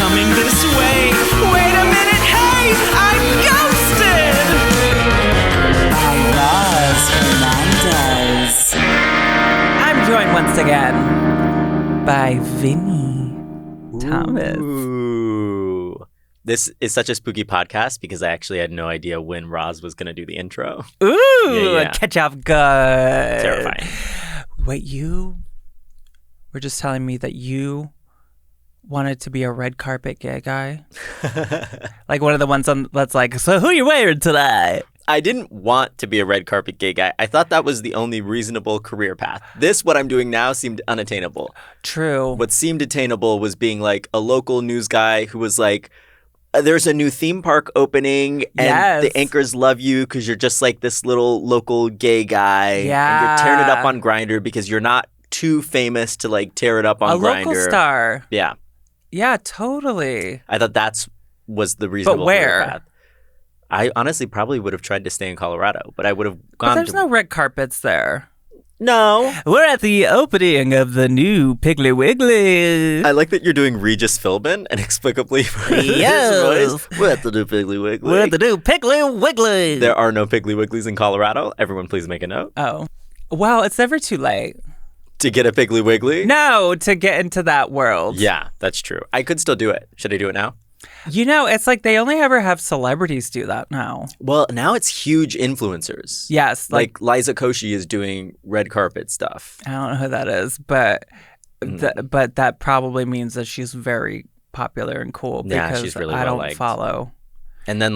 coming this way. Wait a minute, hey, I'm ghosted! By Roz Hernandez. I'm joined once again by Vinny Thomas. Ooh. This is such a spooky podcast because I actually had no idea when Roz was going to do the intro. Ooh, Yeah. catch off good. Terrifying. Wait, you were just telling me that you wanted to be a red carpet gay guy? Like one of the ones that's like, so who you wearing today? I didn't want to be a red carpet gay guy. I thought that was the only reasonable career path. What I'm doing now, seemed unattainable. True. What seemed attainable was being like a local news guy who was like, there's a new theme park opening and the anchors love you because you're just like this little local gay guy. Yeah. And you're tearing it up on Grindr because you're not too famous to like tear it up on Grindr. A local star. Yeah. Yeah, totally. I thought was the reasonable But career where? path. I honestly probably would have tried to stay in Colorado, but I would have But gone there's no red carpets there. No. We're at the opening of the new Piggly Wiggly. I like that you're doing Regis Philbin inexplicably for Yes. his voice. We're at the new Piggly Wiggly. We're at the new Piggly Wiggly. There are no Piggly Wigglies in Colorado. Everyone please make a note. Oh. Well, it's never too late. To get a Piggly Wiggly? No, to get into that world. Yeah, that's true. I could still do it. Should I do it now? You know, it's like they only ever have celebrities do that now. Well, now it's huge influencers. Yes. Like Liza Koshy is doing red carpet stuff. I don't know who that is, but but that probably means that she's very popular and cool because Yeah, she's really I don't well-liked. follow. And then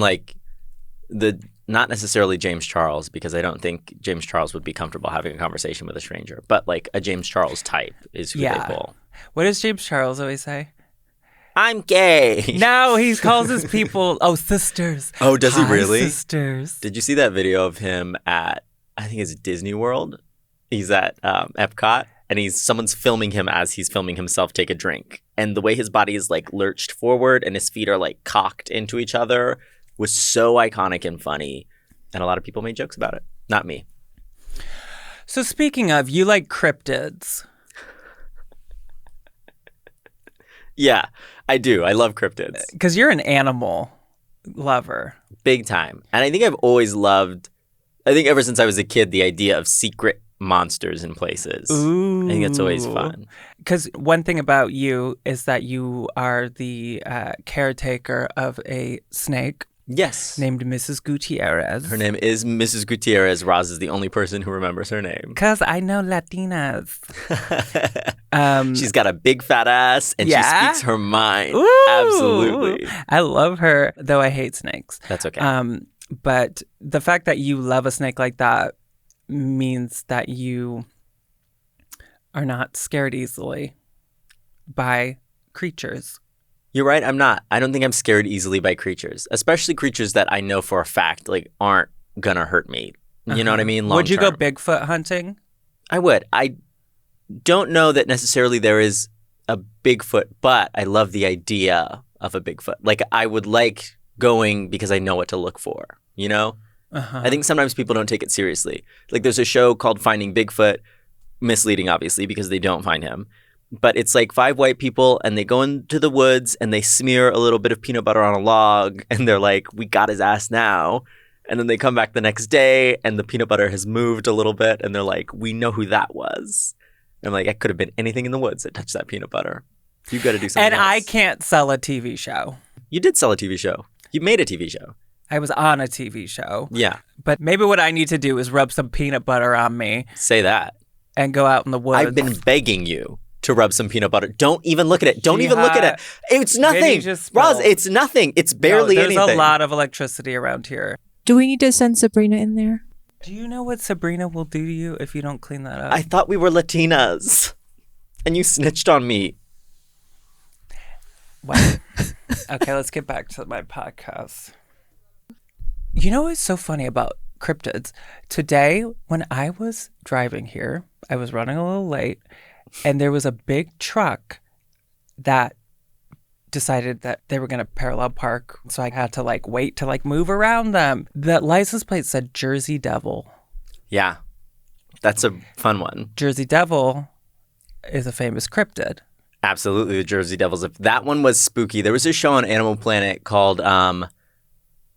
not necessarily James Charles, because I don't think James Charles would be comfortable having a conversation with a stranger, but like a James Charles type is who they pull. What does James Charles always say? I'm gay. No, he calls his people, sisters. Oh, does he Hi, really? Sisters. Did you see that video of him at, I think it's Disney World? He's at Epcot, and someone's filming him as he's filming himself take a drink. And the way his body is like lurched forward and his feet are like cocked into each other was so iconic and funny. And a lot of people made jokes about it. Not me. So speaking of, you like cryptids. Yeah, I do. I love cryptids. Because you're an animal lover. Big time. And I think I've always loved, I think ever since I was a kid, the idea of secret monsters in places. Ooh. I think it's always fun. Because one thing about you is that you are the caretaker of a snake Yes. named Mrs. Gutierrez. Her name is Mrs. Gutierrez. Roz is the only person who remembers her name. Because I know Latinas. She's got a big fat ass and she speaks her mind. Ooh. Absolutely. I love her, though I hate snakes. That's okay. But the fact that you love a snake like that means that you are not scared easily by creatures. You're right. I'm not. I don't think I'm scared easily by creatures, especially creatures that I know for a fact like aren't gonna hurt me. You know what I mean? Would you go Long-term. Bigfoot hunting? I would. I don't know that necessarily there is a Bigfoot, but I love the idea of a Bigfoot. Like I would like going because I know what to look for, you know? I think sometimes people don't take it seriously. Like there's a show called Finding Bigfoot, misleading obviously because they don't find him. But it's like 5 white people and they go into the woods and they smear a little bit of peanut butter on a log and they're like, we got his ass now. And then they come back the next day and the peanut butter has moved a little bit and they're like, we know who that was. And I'm like, I could have been anything in the woods that touched that peanut butter. You got to do something And else. I can't sell a TV show. You did sell a TV show. You made a TV show. I was on a TV show. Yeah. But maybe what I need to do is rub some peanut butter on me Say that. and go out in the woods. I've been begging you to rub some peanut butter. Don't even look at it. Don't even look at it. It's nothing. Vinny just Roz, spilled. it's nothing. It's barely there's anything. a lot of electricity around here. Do we need to send Sabrina in there? Do you know what Sabrina will do to you if you don't clean that up? I thought we were Latinas. And you snitched on me. What? Okay, let's get back to my podcast. You know what's so funny about cryptids? Today, when I was driving here, I was running a little late, and there was a big truck that decided that they were going to parallel park. So I had to wait to move around them. The license plate said Jersey Devil. Yeah. That's a fun one. Jersey Devil is a famous cryptid. Absolutely, the Jersey Devils. That one was spooky. There was a show on Animal Planet called, oh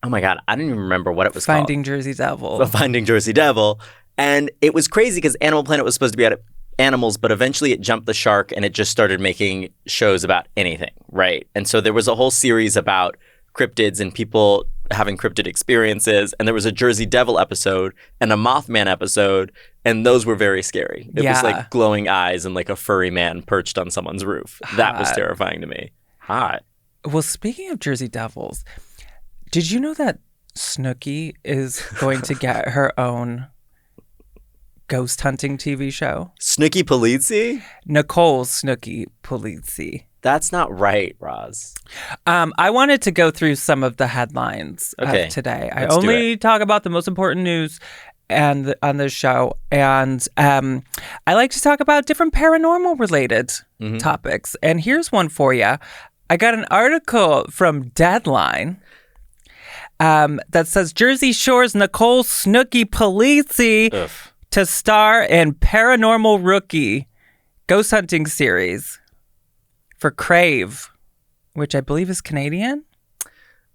my God, I don't even remember what it was Finding called. Jersey Devil. Finding Jersey Devil. And it was crazy because Animal Planet was supposed to be about animals, but eventually it jumped the shark and it just started making shows about anything, right? And so there was a whole series about cryptids and people having cryptid experiences. And there was a Jersey Devil episode and a Mothman episode. And those were very scary. It was like glowing eyes and like a furry man perched on someone's roof. That was terrifying to me. Hot. Well, speaking of Jersey Devils, did you know that Snooki is going to get her own ghost hunting TV show? Snooki Polizzi? Nicole Snooki Polizzi. That's not right, Roz. I wanted to go through some of the headlines of today. I only talk about the most important news and on this show, and I like to talk about different paranormal related topics. And here's one for you. I got an article from Deadline that says Jersey Shore's Nicole Snooki Polizzi to star in Paranormal Rookie ghost hunting series for Crave, which I believe is Canadian.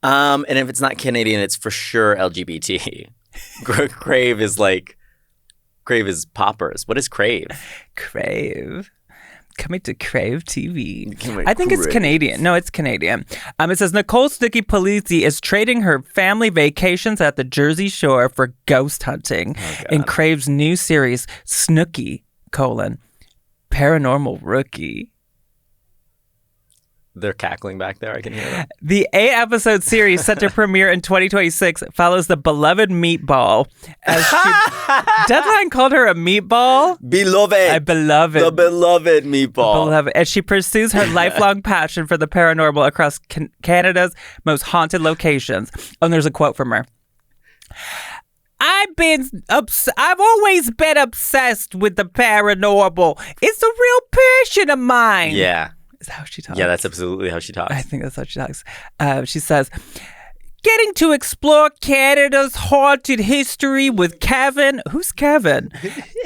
And if it's not Canadian, it's for sure LGBT. Crave is poppers. What is Crave? Crave. Coming to Crave TV. I think it's Canadian. No, it's Canadian. It says Nicole Snooki Polizzi is trading her family vacations at the Jersey Shore for ghost hunting in Crave's new series, Snooki, Paranormal Rookie. They're cackling back there. I can hear them. The 8-episode series set to premiere in 2026 follows the beloved meatball. Deadline called her a meatball. Beloved. Beloved. The beloved meatball. Beloved. As she pursues her lifelong passion for the paranormal across Canada's most haunted locations. And there's a quote from her. I've always been obsessed with the paranormal. It's a real passion of mine. Yeah. Is that how she talks? Yeah, that's absolutely how she talks. I think that's how she talks. She says, getting to explore Canada's haunted history with Kevin. Who's Kevin?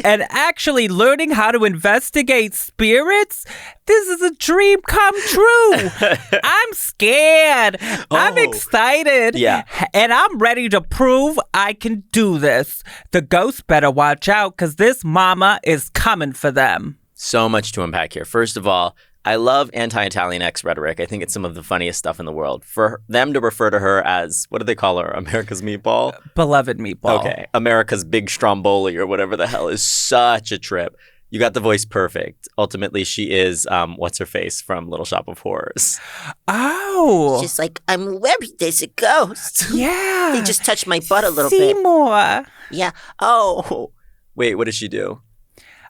And actually learning how to investigate spirits. This is a dream come true. I'm scared. I'm excited. Yeah. And I'm ready to prove I can do this. The ghosts better watch out because this mama is coming for them. So much to unpack here. First of all, I love anti-Italian X rhetoric. I think it's some of the funniest stuff in the world. For them to refer to her as, what do they call her? America's meatball? Beloved meatball. Okay. America's big stromboli or whatever the hell is such a trip. You got the voice perfect. Ultimately, she is, what's her face from Little Shop of Horrors. Oh. She's like, I'm worried there's a ghost. Yeah. They just touched my butt a little bit. Seymour. Yeah. Oh. Wait, what does she do?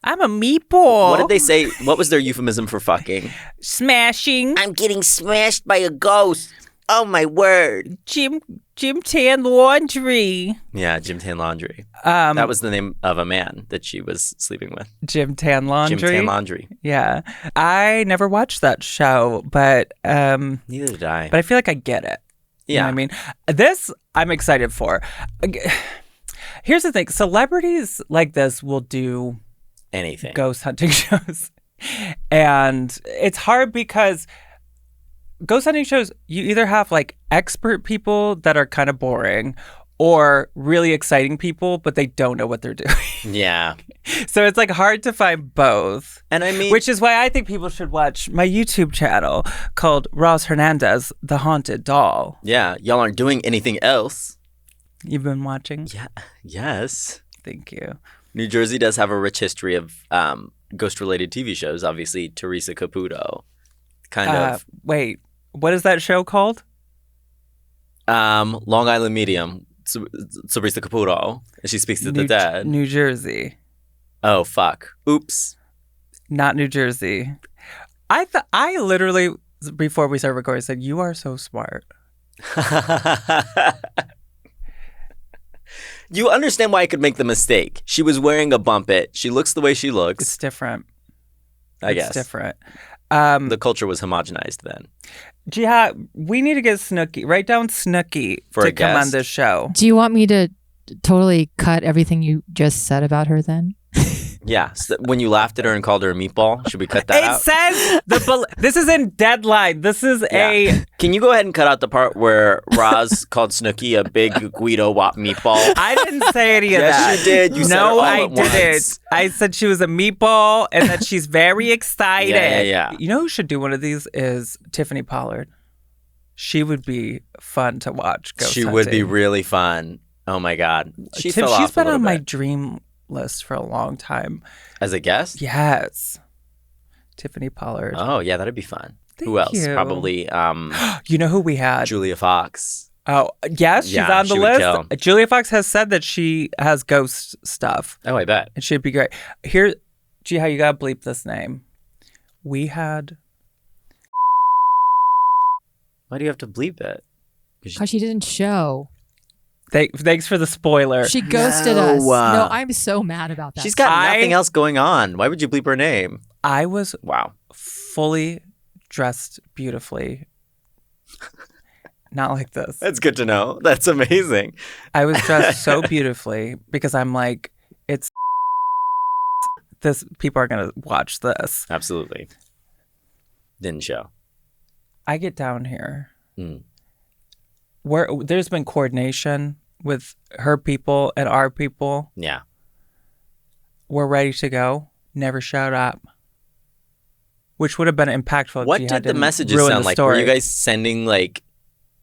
I'm a meatball. What did they say? What was their euphemism for fucking? Smashing. I'm getting smashed by a ghost. Oh, my word. Jim Tan Laundry. Yeah, Jim Tan Laundry. That was the name of a man that she was sleeping with. Jim Tan Laundry. Jim Tan Laundry. Yeah. I never watched that show, but neither did I. But I feel like I get it. Yeah. You know what I mean? This I'm excited for. Here's the thing. Celebrities like this will do anything. Ghost hunting shows. And it's hard because ghost hunting shows, you either have like expert people that are kind of boring or really exciting people, but they don't know what they're doing. Yeah. So it's like hard to find both. And I mean, which is why I think people should watch my YouTube channel called Roz Hernandez, The Haunted Doll. Yeah. Y'all aren't doing anything else. You've been watching? Yeah. Yes. Thank you. New Jersey does have a rich history of ghost-related TV shows. Obviously, Teresa Caputo, kind of. Wait, what is that show called? Long Island Medium. Teresa Caputo. She speaks to the dead. New Jersey. Oh fuck! Oops. Not New Jersey. I literally before we started recording said you are so smart. You understand why I could make the mistake. She was wearing a bump it. She looks the way she looks. It's different. I guess. It's different. The culture was homogenized then. Jiha, we need to get Snooki. Write down Snooki to come on this show. Do you want me to totally cut everything you just said about her then? Yeah. So when you laughed at her and called her a meatball, should we cut that out? It says this is in Deadline. This is a. Can you go ahead and cut out the part where Roz called Snooki a big Guido Wop meatball? I didn't say any of that. Yes, you did. You said it all I at didn't. once. I said she was a meatball and that she's very excited. Yeah. You know who should do one of these is Tiffany Pollard. She would be fun to watch. She would be really fun. Oh my God. She's been on my dream list for a long time. As a guest? Yes. Tiffany Pollard. Oh, yeah, that'd be fun. Who Thank else? you. Probably You know who we had? Julia Fox. Oh, yes, she's Yeah, on the she would kill. list. Julia Fox has said that she has ghost stuff. Oh, I bet. It should be great. Here, Jiha, you gotta bleep this name. We had. Why do you have to bleep it? Because she didn't show. Thanks for the spoiler. She ghosted us. No, I'm so mad about that. She's got nothing else going on. Why would you bleep her name? I was Wow. fully dressed beautifully. Not like this. That's good to know. That's amazing. I was dressed so beautifully because I'm like, it's this. People are gonna watch this. Absolutely. Didn't show. I get down here. Mm. Where there's been coordination with her people and our people. Yeah. We're ready to go. Never showed up. Which would have been impactful. If What Jiha did the didn't messages ruin sound the like? story. Were you guys sending like,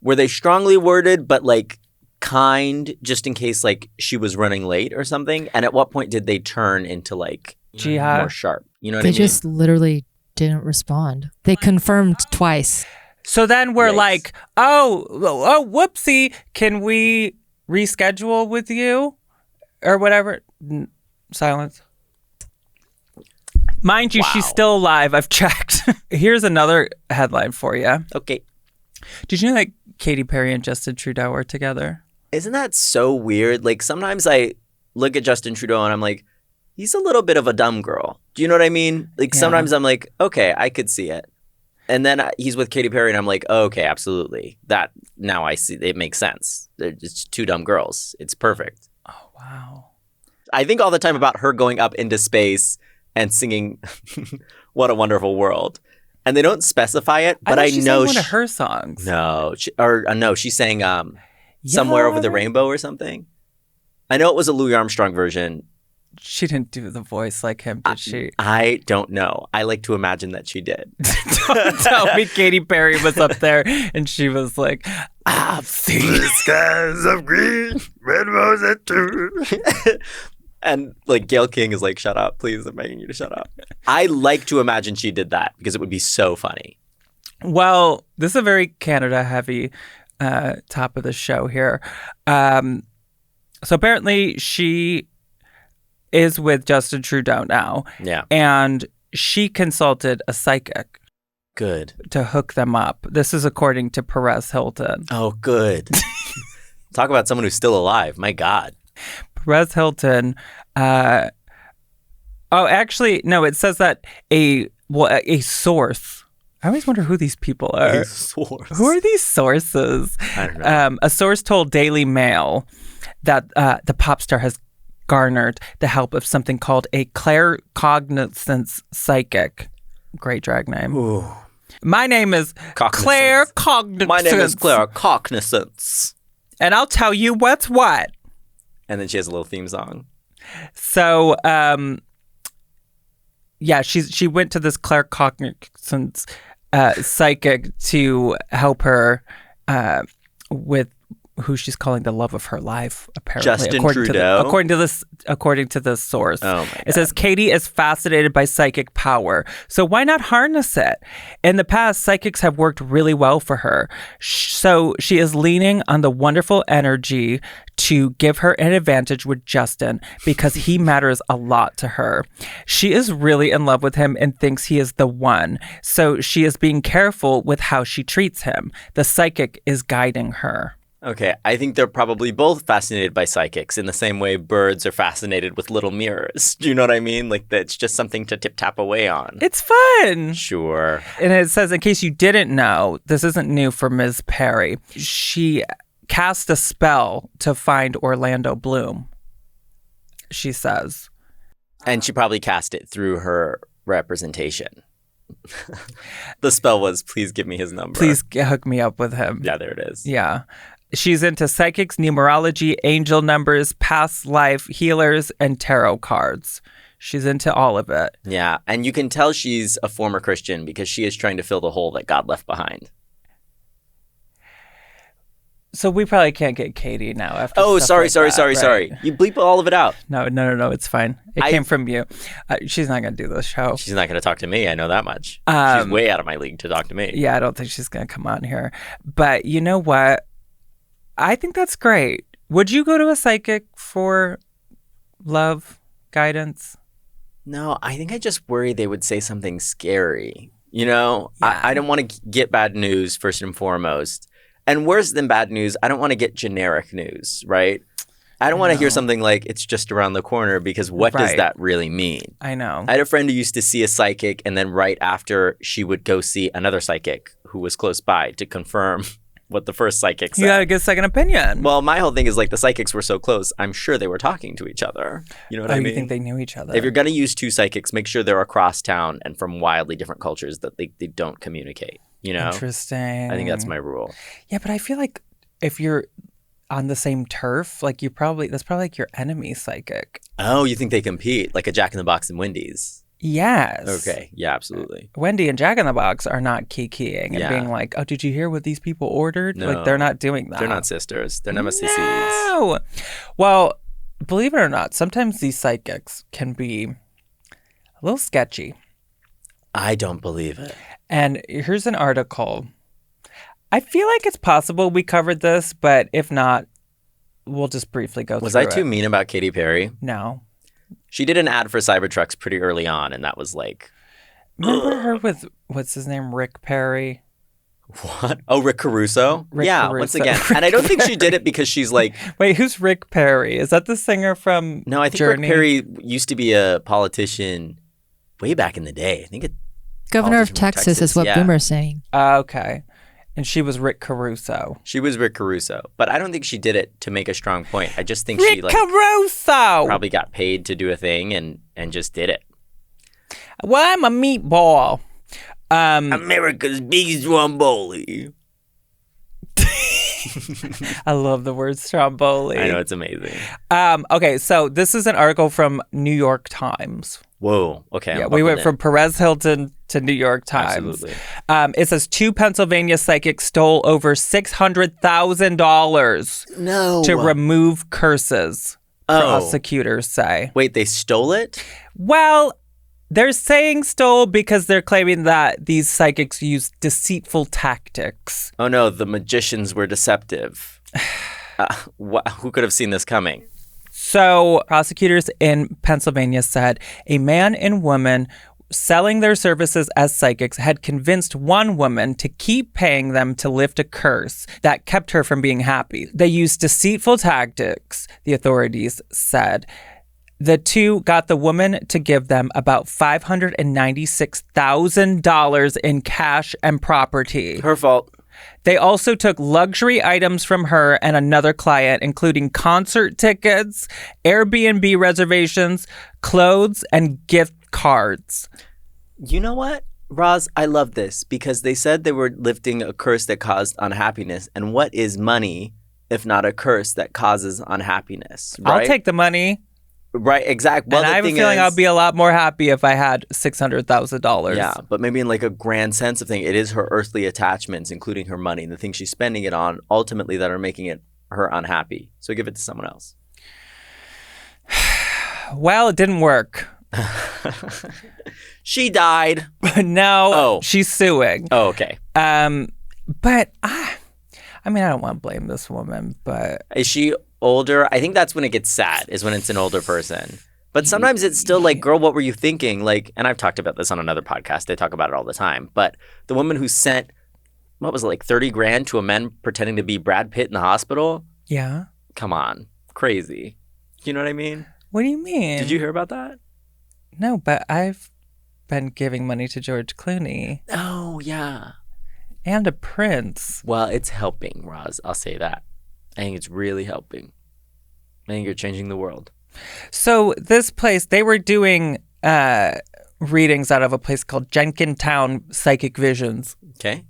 were they strongly worded but like kind just in case like she was running late or something? And at what point did they turn into like Jiha, more sharp? You know what They I mean? just literally didn't respond. They confirmed twice. So then we're Yikes. like, whoopsie, can we reschedule with you or whatever? Silence. Mind you, she's still alive. I've checked. Here's another headline for you. Okay. Did you know that Katy Perry and Justin Trudeau are together? Isn't that so weird? Like sometimes I look at Justin Trudeau and I'm like, he's a little bit of a dumb girl. Do you know what I mean? Like Yeah. sometimes I'm like, okay, I could see it. And then he's with Katy Perry and I'm like, oh, okay, absolutely. That now I see it makes sense. They're just two dumb girls. It's perfect. Oh, wow. I think all the time about her going up into space and singing What a Wonderful World. And they don't specify it, but I she know sang one of her songs. No, she sang Somewhere Over the Rainbow or something. I know it was a Louis Armstrong version. She didn't do the voice like him, did she? I don't know. I like to imagine that she did. Don't tell me Katy Perry was up there and she was like, I've seen The skies of green, red roses too. And like Gayle King is like, shut up, please. I'm begging you to shut up. I like to imagine she did that because it would be so funny. Well, this is a very Canada heavy top of the show here. So apparently she is with Justin Trudeau now. Yeah. And she consulted a psychic Good. to hook them up. This is according to Perez Hilton. Oh, good. Talk about someone who's still alive. My God. Perez Hilton. Actually, no, it says that a source. I always wonder who these people are. Source. Who are these sources? I don't know. A source told Daily Mail that the pop star has garnered the help of something called a claircognizance psychic. Great drag name. Ooh. My name is Claire Cognizance. My name is Claire Cognizance. And I'll tell you what's what. And then she has a little theme song. So, she went to this claircognizance psychic to help her with who she's calling the love of her life, apparently. Justin Trudeau? According to this source. Oh, my God. It says, Katie is fascinated by psychic power, so why not harness it? In the past, psychics have worked really well for her. So she is leaning on the wonderful energy to give her an advantage with Justin because he matters a lot to her. She is really in love with him and thinks he is the one. So she is being careful with how she treats him. The psychic is guiding her. Okay, I think they're probably both fascinated by psychics in the same way birds are fascinated with little mirrors. Do you know what I mean? Like, that's just something to tip-tap away on. It's fun. Sure. And it says, in case you didn't know, this isn't new for Ms. Perry. She cast a spell to find Orlando Bloom, she says. And she probably cast it through her representation. The spell was, please give me his number. Please hook me up with him. Yeah, there it is. Yeah. She's into psychics, numerology, angel numbers, past life, healers, and tarot cards. She's into all of it. Yeah, and you can tell she's a former Christian because she is trying to fill the hole that God left behind. So we probably can't get Katie now after. Oh, stuff sorry. like that, right? You bleep all of it out. No, it's fine. It came from you. She's not going to do this show. She's not going to talk to me. I know that much. She's way out of my league to talk to me. Yeah, I don't think she's going to come on here. But you know what? I think that's great. Would you go to a psychic for love, guidance? No, I think I just worry they would say something scary. You know, Yeah. I don't want to get bad news first and foremost. And worse than bad news, I don't want to get generic news, right? I don't want to hear something like it's just around the corner because what does Right. that really mean? I know. I had a friend who used to see a psychic and then right after she would go see another psychic who was close by to confirm what the first psychic said. You got to get a second opinion. Well, my whole thing is like the psychics were so close, I'm sure they were talking to each other. You know what I mean? You think they knew each other? If you're going to use two psychics, make sure they're across town and from wildly different cultures that they don't communicate, you know? Interesting. I think that's my rule. Yeah, but I feel like if you're on the same turf, like that's probably like your enemy psychic. Oh, you think they compete like a Jack in the Box and Wendy's? Yes. Okay. Yeah, absolutely. Wendy and Jack in the Box are not kikiing and Yeah. being like, oh, did you hear what these people ordered? No. Like, they're not doing that. They're not sisters. They're nemesis. No. Well, believe it or not, sometimes these psychics can be a little sketchy. I don't believe it. And here's an article. I feel like it's possible we covered this, but if not, we'll just briefly go Was through I it. too mean about Katy Perry? No. She did an ad for Cybertrucks pretty early on, and that was like, Remember her with, what's his name, Rick Perry? what? Oh, Rick Caruso? Rick yeah, Caruso. once again. And I don't think she did it because she's like, Wait, who's Rick Perry? Is that the singer from no, I think Journey? Rick Perry used to be a politician way back in the day. I think it. Governor of Politician from Texas is what yeah. Boomer's saying. Okay. And she was Rick Caruso. She was Rick Caruso, but I don't think she did it to make a strong point. I just think Rick she like Caruso! probably got paid to do a thing and just did it. Well, I'm a meatball. America's biggest Stromboli. I love the word stromboli. I know, it's amazing. Okay, so this is an article from New York Times. Whoa. Okay. I'm Yeah, we went buckled from Perez Hilton to New York Times. Absolutely. It says 2 Pennsylvania psychics stole over $600,000 No. to remove curses, prosecutors say. Wait, they stole it? Well, they're saying stole because they're claiming that these psychics use deceitful tactics. Oh no, the magicians were deceptive. Who could have seen this coming? So prosecutors in Pennsylvania said a man and woman selling their services as psychics had convinced one woman to keep paying them to lift a curse that kept her from being happy. They used deceitful tactics, the authorities said. The two got the woman to give them about $596,000 in cash and property. Her fault. They also took luxury items from her and another client, including concert tickets, Airbnb reservations, clothes, and gift cards. You know what, Roz? I love this because they said they were lifting a curse that caused unhappiness. And what is money if not a curse that causes unhappiness? Right? I'll take the money. Right, exactly. Well, and the I have a thing feeling is, I'll be a lot more happy if I had $600,000. Yeah, but maybe in like a grand sense of thing, it is her earthly attachments, including her money and the things she's spending it on, ultimately that are making it her unhappy. So give it to someone else. Well, it didn't work. She died. No, Oh. she's suing. Oh, okay. But I mean, I don't want to blame this woman, but Is she older? I think that's when it gets sad, is when it's an older person. But sometimes it's still like, girl, what were you thinking? Like, and I've talked about this on another podcast. They talk about it all the time. But the woman who sent, what was it, like 30 grand to a man pretending to be Brad Pitt in the hospital? yeah. Come on. Crazy. You know what I mean? What do you mean? Did you hear about that? No, but I've been giving money to George Clooney Oh, yeah. and a prince. Well, it's helping, Roz. I'll say that. I think it's really helping. I think you're changing the world. So this place, they were doing readings out of a place called Jenkintown Psychic Visions. Okay.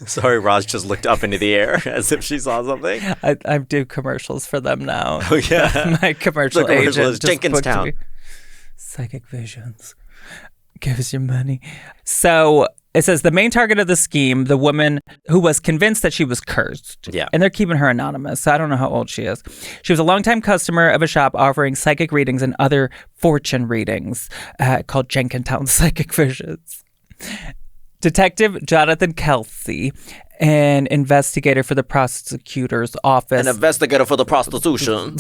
Sorry, Roz just looked up into the air as if she saw something. I do commercials for them now. Oh, yeah. My commercial The commercial agent is just booked Jenkinstown. me. Psychic Visions. Give us your money. So it says the main target of the scheme, the woman who was convinced that she was cursed. Yeah. And they're keeping her anonymous. So I don't know how old she is. She was a longtime customer of a shop offering psychic readings and other fortune readings called Jenkintown Psychic Visions. Detective Jonathan Kelsey, an investigator for the prosecutor's office. An investigator for the prostitution.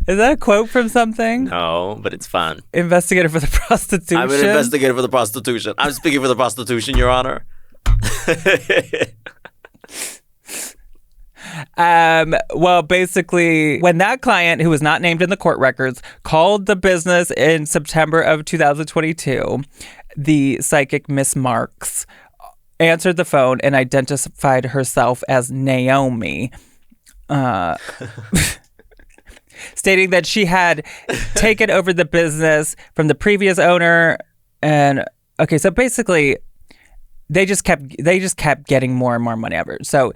Is that a quote from something? No, but it's fun. Investigator for the prostitution. I'm an investigator for the prostitution. I'm speaking for the prostitution, Your Honor. Well, basically, when that client, who was not named in the court records, called the business in September of 2022, the psychic Miss Marks answered the phone and identified herself as Naomi, stating that she had taken over the business from the previous owner. And okay, so basically, they just kept getting more and more money ever. So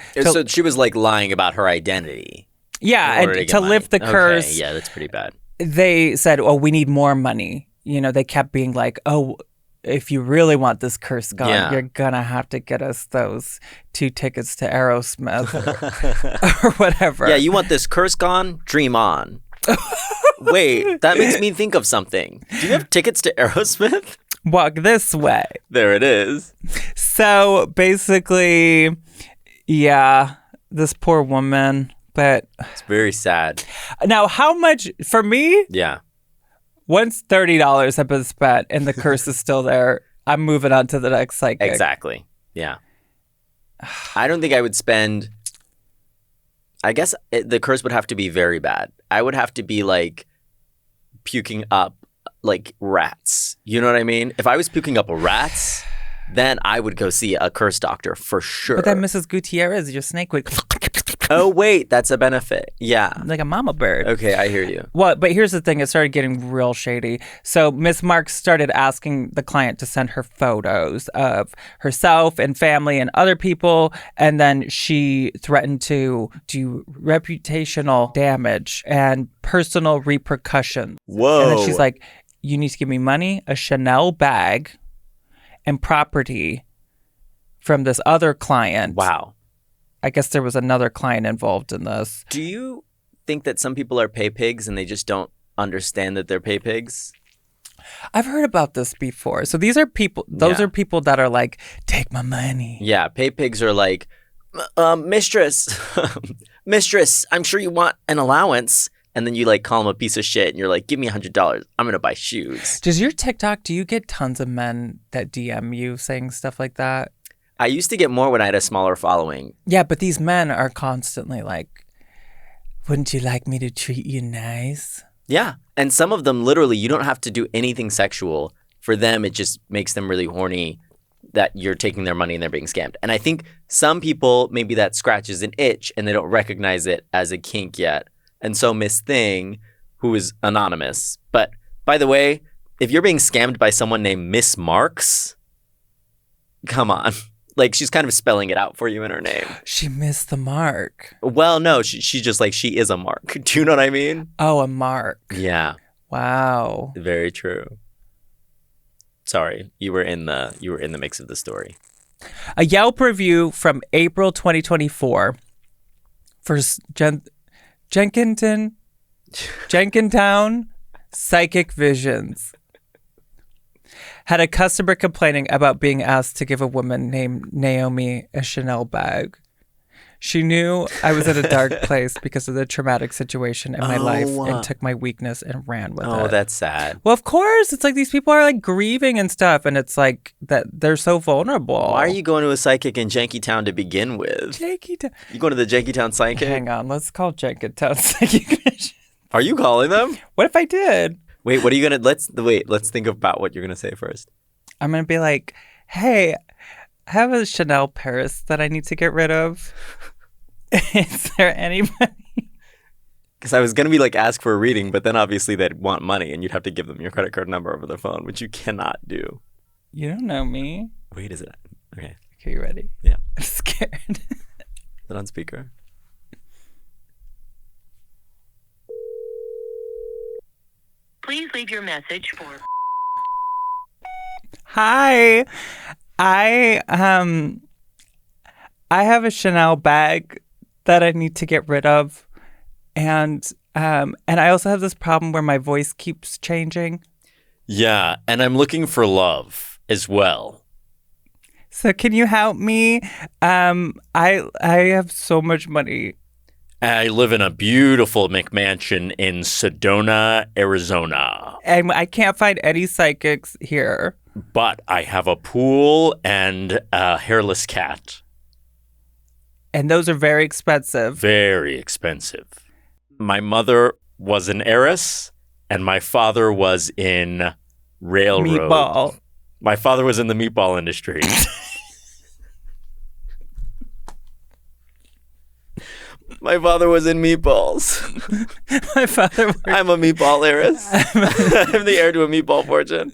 she was like lying about her identity. Yeah, in order and get to money. lift the curse. Okay, yeah, that's pretty bad. They said, "Oh, we need more money." You know, they kept being like, "Oh, if you really want this curse gone, Yeah. you're gonna have to get us those 2 tickets to Aerosmith or whatever." Yeah, you want this curse gone? Dream on. Wait, that makes me think of something. Do you have tickets to Aerosmith? Walk this way. There it is. So basically, yeah, this poor woman. But It's very sad. now, how much for me? Yeah. Once $30 have been spent and the curse is still there, I'm moving on to the next psychic. Exactly. Yeah. I don't think I would spend. I guess the curse would have to be very bad. I would have to be like puking up like rats. You know what I mean? If I was puking up rats, then I would go see a curse doctor for sure. But then Mrs. Gutierrez, your snake would Oh, wait, that's a benefit. Yeah. like a mama bird. Okay, I hear you. Well, but here's the thing. It started getting real shady. So Miss Marks started asking the client to send her photos of herself and family and other people. And then she threatened to do reputational damage and personal repercussions. Whoa. And then she's like, you need to give me money, a Chanel bag, and property from this other client. Wow. I guess there was another client involved in this. Do you think that some people are pay pigs and they just don't understand that they're pay pigs? I've heard about this before. So these are people, those Yeah. are people that are like, take my money. Yeah, pay pigs are like, mistress, mistress, I'm sure you want an allowance. And then you like call them a piece of shit and you're like, give me $100. I'm going to buy shoes. Does your TikTok, do you get tons of men that DM you saying stuff like that? I used to get more when I had a smaller following. Yeah, but these men are constantly like, wouldn't you like me to treat you nice? Yeah. And some of them literally, you don't have to do anything sexual. For them, it just makes them really horny that you're taking their money and they're being scammed. And I think some people, maybe that scratches an itch and they don't recognize it as a kink yet. And so Miss Thing, who is anonymous, but by the way, if you're being scammed by someone named Miss Marks, come on. Like, she's kind of spelling it out for you in her name. She missed the mark. Well, no, she just like, she is a mark. Do you know what I mean? Oh, a mark. Yeah, Wow. very true. Sorry, you were in the mix of the story. A Yelp review from April 2024 for Jenkintown Psychic Visions had a customer complaining about being asked to give a woman named Naomi a Chanel bag. She knew I was in a dark place because of the traumatic situation in my life and took my weakness and ran with it. Oh, that's sad. Well, of course. It's like these people are like grieving and stuff, and it's like that they're so vulnerable. Why are you going to a psychic in Jankytown to begin with? Jankytown? You going to the Jankytown psychic? Hang on, let's call Jenkintown Psychic Vision. Are you calling them? What if I did? Wait, what are you gonna? Let's think about what you're gonna say first. I'm gonna be like, hey, I have a Chanel purse that I need to get rid of. Is there anybody? Because I was going to be like, ask for a reading, but then obviously they'd want money and you'd have to give them your credit card number over the phone, which you cannot do. You don't know me. Wait, is it? Okay. Okay, you ready? Yeah. I'm scared. Is it on speaker? Please leave your message for... Hi. I have a Chanel bag that I need to get rid of. And I also have this problem where my voice keeps changing. Yeah, and I'm looking for love as well. So can you help me? I have so much money. I live in a beautiful McMansion in Sedona, Arizona. And I can't find any psychics here. But I have a pool and a hairless cat. And those are very expensive. Very expensive. My mother was an heiress, and my father was in railroad. Meatball. My father was in the meatball industry. My father was in meatballs. My father worked. I'm a meatball heiress. I'm the heir to a meatball fortune.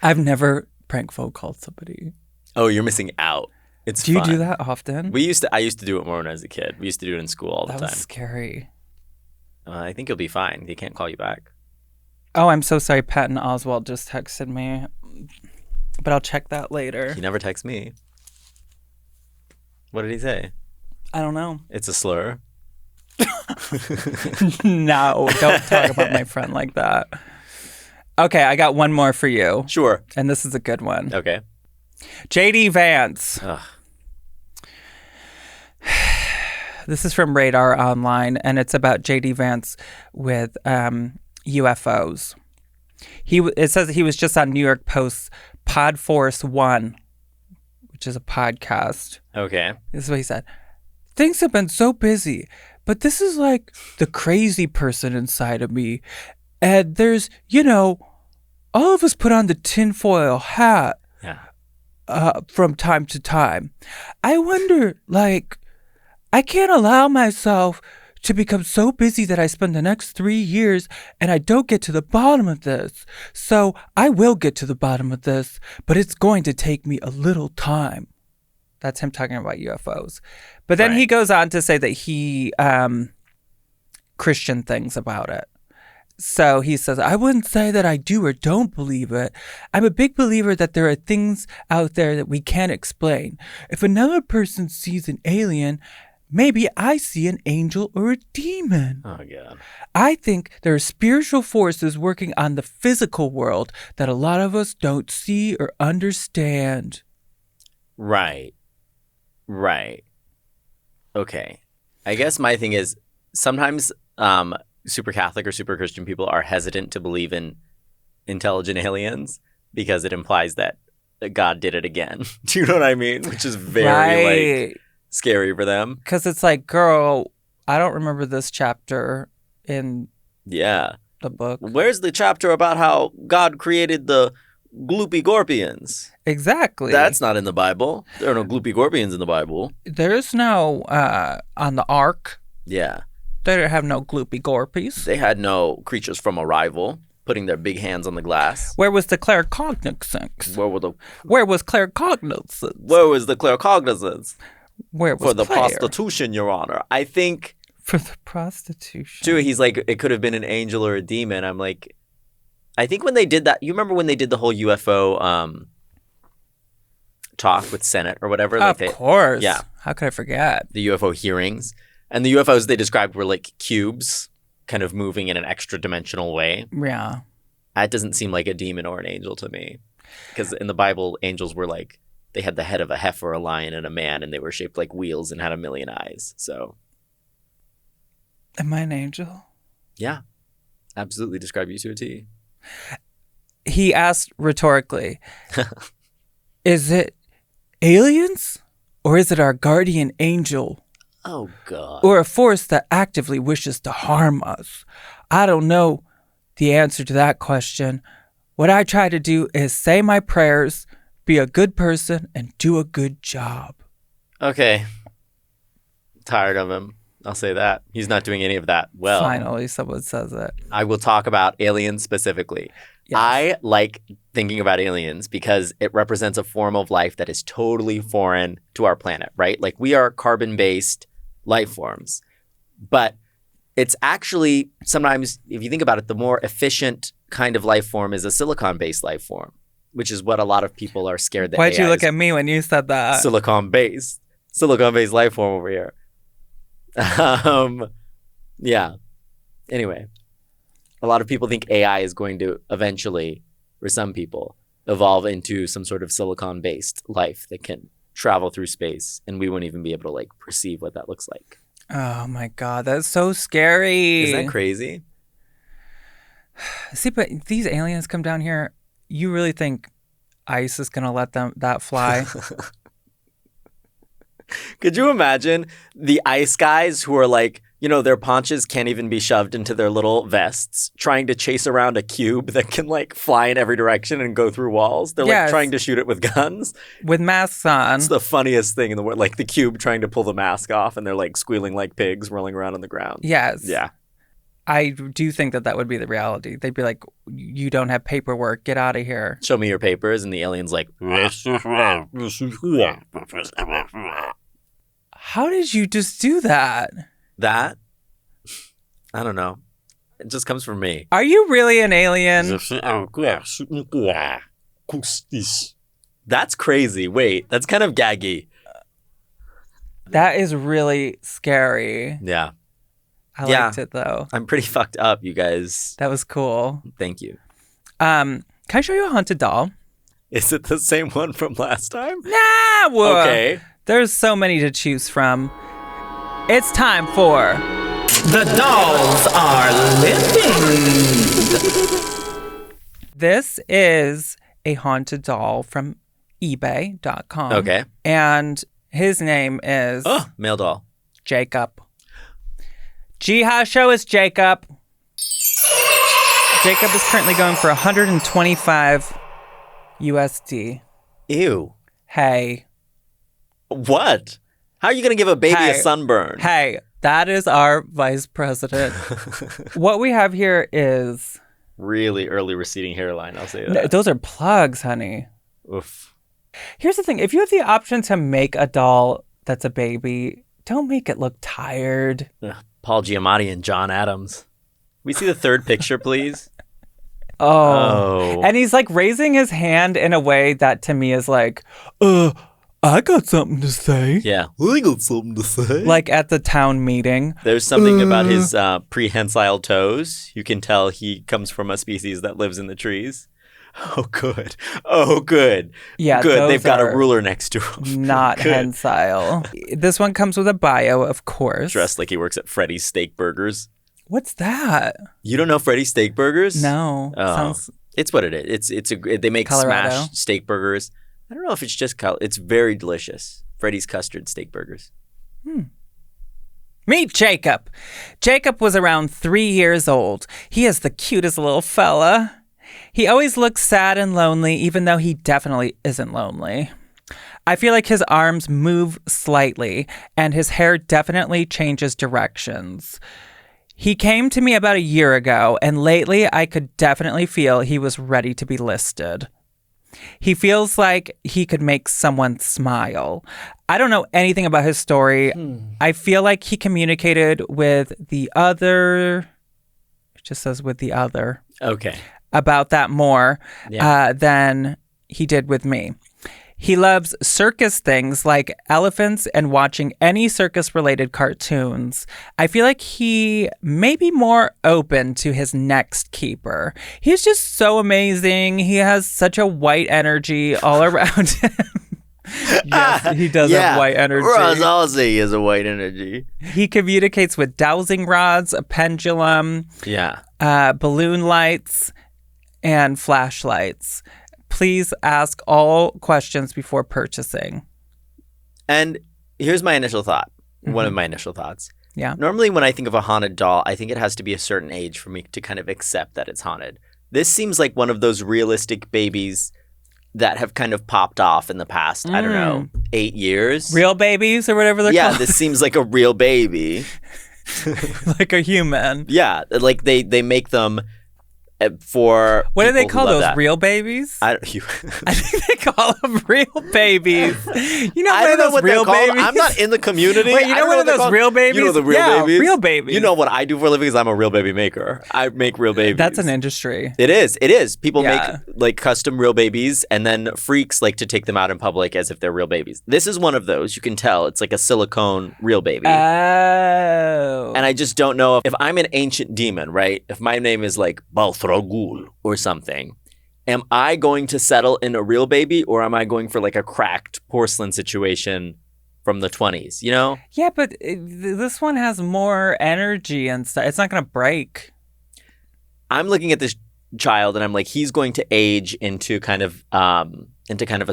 I've never prank phone called somebody. Oh, you're missing out. It's Do you fun. do that often? I used to do it more when I was a kid. We used to do it in school all the That was time. scary. I think you'll be fine. He can't call you back. Oh, I'm so sorry. Patton Oswald just texted me. But I'll check that later. He never texts me. What did he say? I don't know. It's a slur. No, don't talk about my friend like that. Okay, I got one more for you. Sure. And this is a good one. Okay. JD Vance. Ugh. This is from Radar Online, and it's about JD Vance with UFOs. It says he was just on New York Post's Pod Force One, which is a podcast. Okay. This is what he said. Things have been so busy, but this is like the crazy person inside of me. And there's, all of us put on the tinfoil hat from time to time. I wonder, I can't allow myself to become so busy that I spend the next 3 years and I don't get to the bottom of this. So I will get to the bottom of this, but it's going to take me a little time. That's him talking about UFOs. But then he goes on to say that he Christian things about it. So he says, I wouldn't say that I do or don't believe it. I'm a big believer that there are things out there that we can't explain. If another person sees an alien, maybe I see an angel or a demon. Oh, God. I think there are spiritual forces working on the physical world that a lot of us don't see or understand. Right. Okay. I guess my thing is sometimes super Catholic or super Christian people are hesitant to believe in intelligent aliens because it implies that God did it again. Do you know what I mean? Which is very scary for them. Because it's like, girl, I don't remember this chapter in the book. Where's the chapter about how God created the Gloopy Gorpians? Exactly. That's not in the Bible. There are no Gloopy Gorpians in the Bible. There's no, on the Ark, Yeah. they didn't have no gloopy gorpies. They had no creatures from Arrival putting their big hands on the glass. Where was the claircognizance? Where was the claircognizance? Where was the claircognizance? Where was For the Claire? prostitution, Your Honor. I think, For the prostitution. too, he's like, it could have been an angel or a demon. I'm like, I think when they did that, you remember when they did the whole UFO talk with Senate or whatever? Of course. Yeah. How could I forget? The UFO hearings. And the UFOs they described were like cubes kind of moving in an extra dimensional way. Yeah. That doesn't seem like a demon or an angel to me. Because in the Bible, angels were like, they had the head of a heifer, a lion, and a man, and they were shaped like wheels and had a million eyes. So, Am I an angel? yeah, absolutely describe you to a T. He asked rhetorically, is it aliens or is it our guardian angel? Oh, God. Or a force that actively wishes to harm us? I don't know the answer to that question. What I try to do is say my prayers, be a good person, and do a good job. Okay. Tired of him. I'll say that. He's not doing any of that well. Finally, someone says it. I will talk about aliens specifically. Yes. I like thinking about aliens because it represents a form of life that is totally foreign to our planet, right? Like we are carbon-based life forms. But it's actually sometimes, if you think about it, the more efficient kind of life form is a silicon-based life form, which is what a lot of people are scared that Why'd AI you look is at me when you said that? silicon-based life form over here. Yeah. Anyway, a lot of people think AI is going to eventually, for some people, evolve into some sort of silicon-based life that can travel through space, and we won't even be able to like perceive what that looks like. Oh my God, that's so scary. Isn't that crazy? See, but these aliens come down here. You really think ICE is gonna let that fly? Could you imagine the ice guys who are like, you know, their paunches can't even be shoved into their little vests, trying to chase around a cube that can like fly in every direction and go through walls? They're Yes. like trying to shoot it with guns. With masks on. It's the funniest thing in the world. Like the cube trying to pull the mask off and they're like squealing like pigs rolling around on the ground. Yes. Yeah. I do think that would be the reality. They'd be like, you don't have paperwork. Get out of here. Show me your papers. And the alien's like, How did you just do that? that? I don't know. It just comes from me. Are you really an alien? That's crazy. Wait, that's kind of gaggy. That is really scary. Yeah. I Yeah. liked it though. I'm pretty fucked up, you guys. That was cool. Thank you. Can I show you a haunted doll? Is it the same one from last time? No! Okay. There's so many to choose from. It's time for The Dolls Are Living. This is a haunted doll from eBay.com. Okay. And his name is Oh, male doll. Jacob. Jiha, show us Jacob. Jacob is currently going for 125 USD. Ew. Hey. What? How are you going to give a baby a Hey. sunburn? Hey, that is our vice president. What we have here is... Really early receding hairline, I'll say that. Those are plugs, honey. Oof. Here's the thing. If you have the option to make a doll that's a baby, don't make it look tired. Ugh, Paul Giamatti and John Adams. We see the third picture, please? Oh. And he's like raising his hand in a way that to me is like, I got something to say. Yeah. I got something to say. Like at the town meeting. There's something about his prehensile toes. You can tell he comes from a species that lives in the trees. Oh, good. Oh, good. Yeah, good. They've those got a are ruler next to him. Not Good. hensile. This one comes with a bio, of course. Dressed like he works at Freddy's Steak Burgers. What's that? You don't know Freddy's Steak Burgers? No. Oh. Sounds It's what it is. They make Colorado. smashed steak burgers. I don't know if it's just it's very delicious. Freddy's custard steak burgers. Meet Jacob. Jacob was around 3 years old. He is the cutest little fella. He always looks sad and lonely, even though he definitely isn't lonely. I feel like his arms move slightly, and his hair definitely changes directions. He came to me about a year ago, and lately I could definitely feel he was ready to be listed. He feels like he could make someone smile. I don't know anything about his story. I feel like he communicated with the other, it just says with the other, Okay. about that more Yeah. than he did with me. He loves circus things like elephants and watching any circus-related cartoons. I feel like he may be more open to his next keeper. He's just so amazing. He has such a white energy all around him. Yes, he does have white energy. Roz Halsey is a white energy. He communicates with dowsing rods, a pendulum, Yeah. balloon lights, and flashlights. Please ask all questions before purchasing. And here's my initial thought. One of my initial thoughts. Yeah. Normally when I think of a haunted doll, I think it has to be a certain age for me to kind of accept that it's haunted. This seems like one of those realistic babies that have kind of popped off in the past, I don't know, 8 years. Real babies or whatever they're called. Yeah, this seems like a real baby. Like a human. Yeah, like they make them for what do they people who call love those? that. Real babies? I think they call them real babies. You know, I one don't of know those what real they're called. babies. I'm not in the community. Wait, you I know don't one of what they're those called. real babies? You know the real Yeah, babies? real babies. You know what I do for a living is I'm a real baby maker. I make real babies. That's an industry. It is. It is. People Yeah. make like custom real babies, and then freaks like to take them out in public as if they're real babies. This is one of those. You can tell it's like a silicone real baby. Oh. And I just don't know if I'm an ancient demon, right? If my name is like Balthrogul or something, am I going to settle in a real baby, or am I going for like a cracked porcelain situation from the 20s, you know? Yeah, but this one has more energy and stuff. It's not going to break. I'm looking at this child and I'm like, he's going to age into kind of a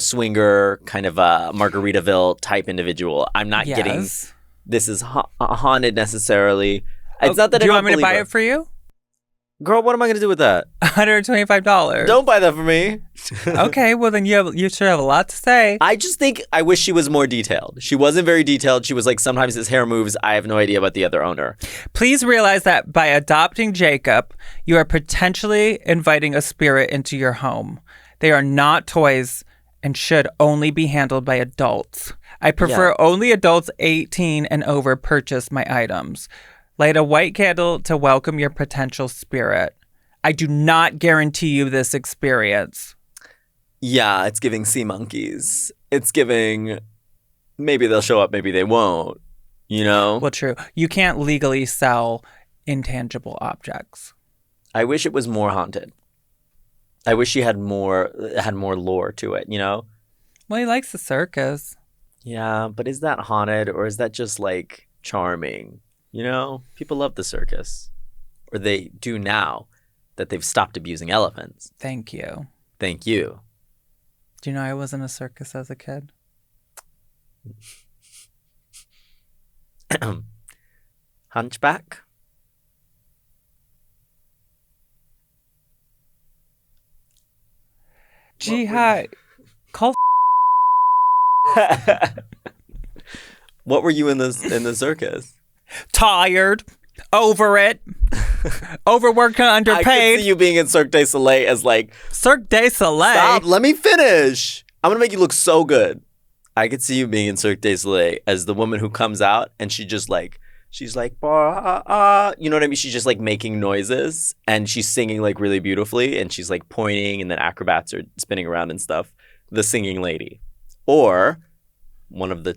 swinger, kind of a Margaritaville type indivial. I'm not getting this is haunted necessarily. It's not that do I you don't want me to believe buy her. it for you? Girl, what am I going to do with that? $125. Don't buy that for me. Okay, well then you should have a lot to say. I just think I wish she was more detailed. She wasn't very detailed. She was like, sometimes his hair moves. I have no idea about the other owner. Please realize that by adopting Jacob, you are potentially inviting a spirit into your home. They are not toys and should only be handled by adults. I prefer only adults 18 and over purchase my items. Light a white candle to welcome your potential spirit. I do not guarantee you this experience. Yeah, it's giving sea monkeys. It's giving maybe they'll show up, maybe they won't, you know? Well, true. You can't legally sell intangible objects. I wish it was more haunted. I wish she had more lore to it, you know? Well, he likes the circus. Yeah, but is that haunted or is that just like charming? You know, people love the circus, or they do now that they've stopped abusing elephants. Thank you. Thank you. Do you know I was in a circus as a kid? Hunchback? Jiha, call. What were you in the circus? Tired, over it, overworked and I underpaid. could see you being in Cirque du Soleil as like, Cirque du Soleil. stop, let me finish. I'm gonna make you look so good. I could see you being in Cirque du Soleil as the woman who comes out and she's like, you know what I mean? She's just like making noises and she's singing like really beautifully and she's like pointing and then acrobats are spinning around and stuff. The singing lady. Or one of the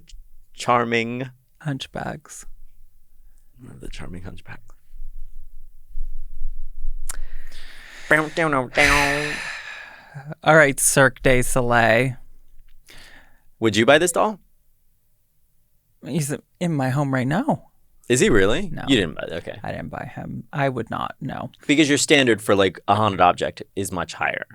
charming Hunchbacks. The charming hunchback. All right, Cirque du Soleil. Would you buy this doll? He's in my home right now. Is he really? No. You didn't buy it. Okay. I didn't buy him. I would not. No. Because your standard for like a haunted object is much higher.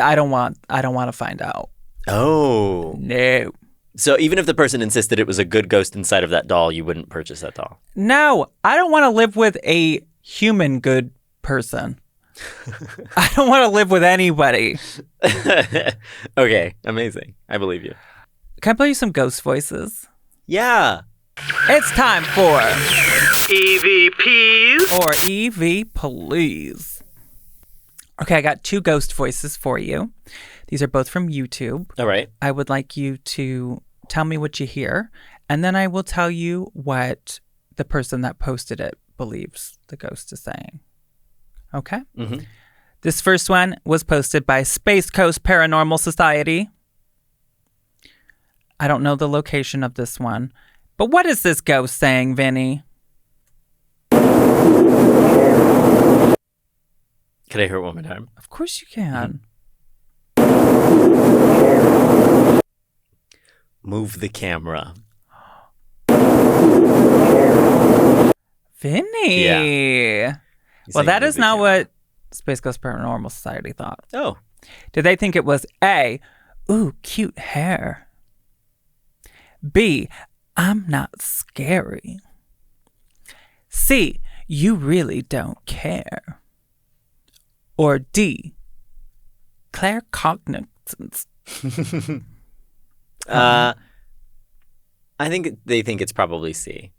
I don't want to find out. Oh. No. So even if the person insisted it was a good ghost inside of that doll, you wouldn't purchase that doll. No, I don't want to live with a human good person. I don't want to live with anybody. Okay, amazing. I believe you. Can I play you some ghost voices? Yeah. It's time for EVPs. or EV Police. Okay, I got 2 ghost voices for you. These are both from YouTube. All right. I would like you to tell me what you hear, and then I will tell you what the person that posted it believes the ghost is saying. Okay? Mm-hmm. This first one was posted by Space Coast Paranormal Society. I don't know the location of this one, but what is this ghost saying, Vinny? Can I hear it one more time? Of course you can. Move the camera. Vinny. Yeah. Well, that is not what Space Coast Paranormal Society thought. Oh. Did they think it was A, ooh, cute hair? B, I'm not scary. C, you really don't care. Or D, claircognizance. Edson's. I think they think it's probably C.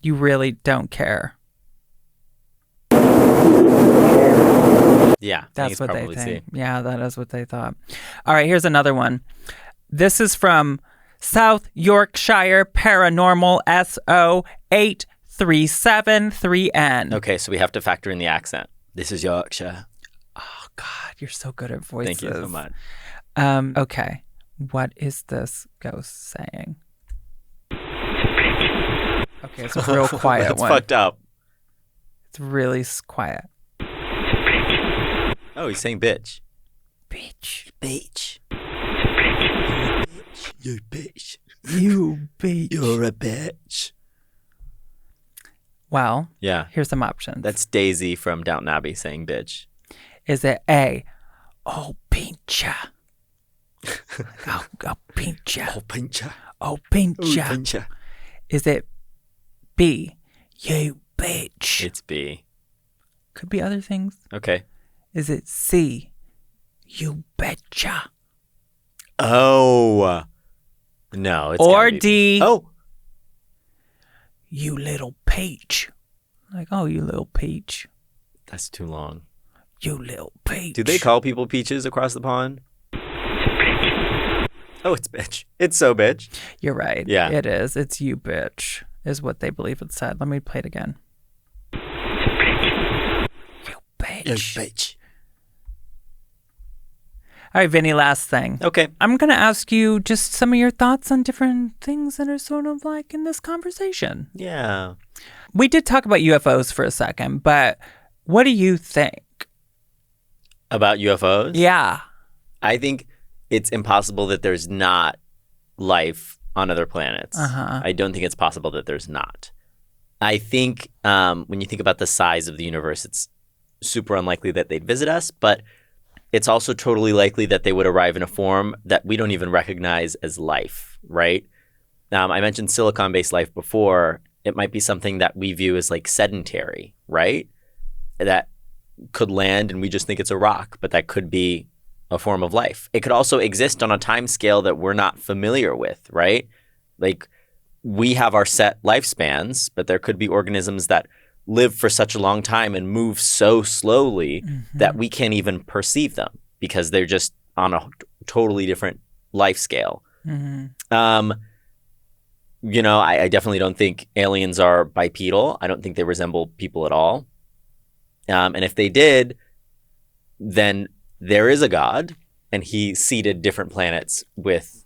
You really don't care. Yeah, I think That's it's what they probably think. C. Yeah, that is what they thought. All right, here's another one. This is from South Yorkshire Paranormal SO 8373N. Okay, so we have to factor in the accent. This is Yorkshire. Oh God, you're so good at voices. Thank you so much. Okay, what is this ghost saying? Okay, it's a real quiet That's one. fucked up. It's really quiet. Oh, he's saying bitch. Bitch. Bitch. You bitch. You bitch. You're a bitch. Well, Yeah. here's some options. That's Daisy from Downton Abbey saying bitch. Is it A? Oh, pincha. Oh, pincha. pincher. Oh, pincha. Pincher. Is it B? You bitch. It's B. Could be other things. Okay. Is it C? You betcha. Oh. No, it's Or gotta be D. B. Oh. You little peach. Like, oh, you little peach. That's too long. You little peach. Do they call people peaches across the pond? Oh, it's bitch. It's so bitch. You're right. Yeah. It is. It's you bitch, is what they believe it said. Let me play it again. You bitch. You bitch. All right, Vinny, last thing. Okay. I'm going to ask you just some of your thoughts on different things that are sort of like in this conversation. Yeah. We did talk about UFOs for a second, but what do you think? About UFOs? Yeah. I think it's impossible that there's not life on other planets. Uh-huh. I don't think it's possible that there's not. I think when you think about the size of the universe, it's super unlikely that they'd visit us, but it's also totally likely that they would arrive in a form that we don't even recognize as life, right? I mentioned silicon-based life before. It might be something that we view as like sedentary, right? That could land and we just think it's a rock, but that could be a form of life. It could also exist on a time scale that we're not familiar with, right? Like we have our set lifespans, but there could be organisms that live for such a long time and move so slowly that we can't even perceive them because they're just on a totally different life scale. I definitely don't think aliens are bipedal. I don't think they resemble people at all. And if they did, then there is a God and he seeded different planets with